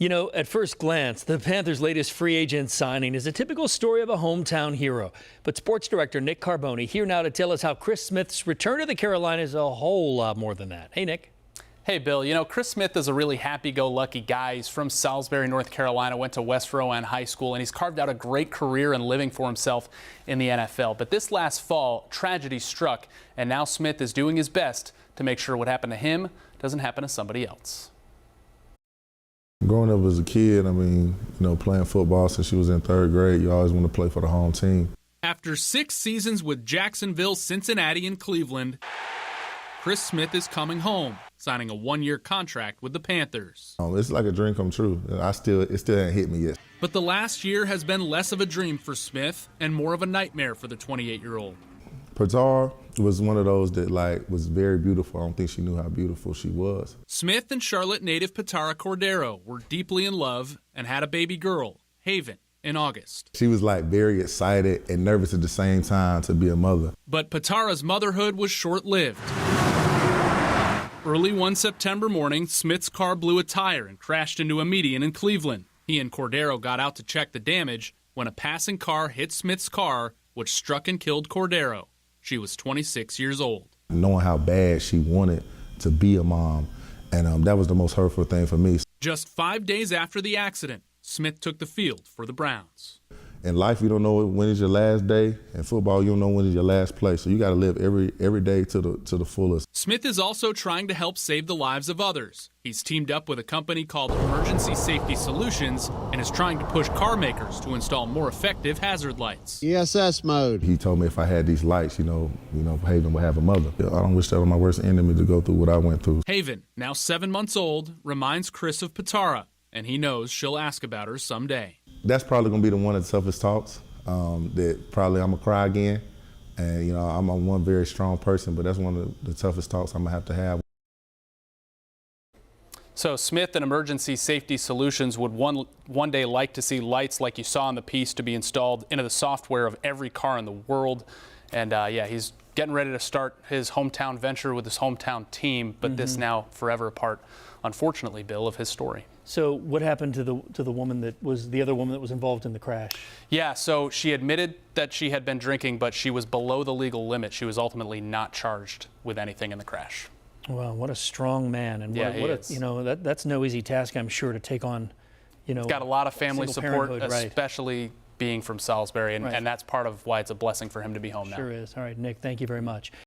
You know, at first glance, the Panthers' latest free agent signing is a typical story of a hometown hero. But sports director Nick Carboni here now to tell us how Chris Smith's return to the Carolinas is a whole lot more than that. Hey, Nick. Hey, Bill. You know, Chris Smith is a really happy-go-lucky guy. He's from Salisbury, North Carolina, went to West Rowan High School, and he's carved out a great career and living for himself in the NFL. But this last fall, tragedy struck, and now Smith is doing his best to make sure what happened to him doesn't happen to somebody else. Growing up as a kid, playing football since she was in third grade, you always want to play for the home team. After 6 seasons with Jacksonville, Cincinnati, and Cleveland, Chris Smith is coming home, signing a 1-year contract with the Panthers. It's like a dream come true. It still hasn't hit me yet. But the last year has been less of a dream for Smith and more of a nightmare for the 28-year-old. Petara was one of those that was very beautiful. I don't think she knew how beautiful she was. Smith and Charlotte native Petara Cordero were deeply in love and had a baby girl, Haven, in August. She was very excited and nervous at the same time to be a mother. But Petara's motherhood was short-lived. Early one September morning, Smith's car blew a tire and crashed into a median in Cleveland. He and Cordero got out to check the damage when a passing car hit Smith's car, which struck and killed Cordero. She was 26 years old. Knowing how bad she wanted to be a mom, and that was the most hurtful thing for me. Just 5 days after the accident, Smith took the field for the Browns. In life, you don't know when is your last day. In football, you don't know when is your last play. So you got to live every day to the fullest. Smith is also trying to help save the lives of others. He's teamed up with a company called Emergency Safety Solutions and is trying to push car makers to install more effective hazard lights. ESS mode. He told me if I had these lights, Haven would have a mother. I don't wish that on my worst enemy to go through what I went through. Haven, now 7 months old, reminds Chris of Petara, and he knows she'll ask about her someday. That's probably going to be one of the toughest talks, that probably I'm going to cry again. And, I'm one very strong person, but that's one of the toughest talks I'm going to have. So Smith and Emergency Safety Solutions would one day like to see lights like you saw in the piece to be installed into the software of every car in the world. And he's getting ready to start his hometown venture with his hometown team, but this now forever a part, unfortunately, Bill, of his story. So what happened to the woman that was the other woman that was involved in the crash? Yeah, so she admitted that she had been drinking, but she was below the legal limit. She was ultimately not charged with anything in the crash. Well, what a strong man, and that's no easy task, I'm sure, to take on. Got a lot of family support, right. especially being from Salisbury, and that's part of why it's a blessing for him to be home now. Sure is. All right, Nick, thank you very much.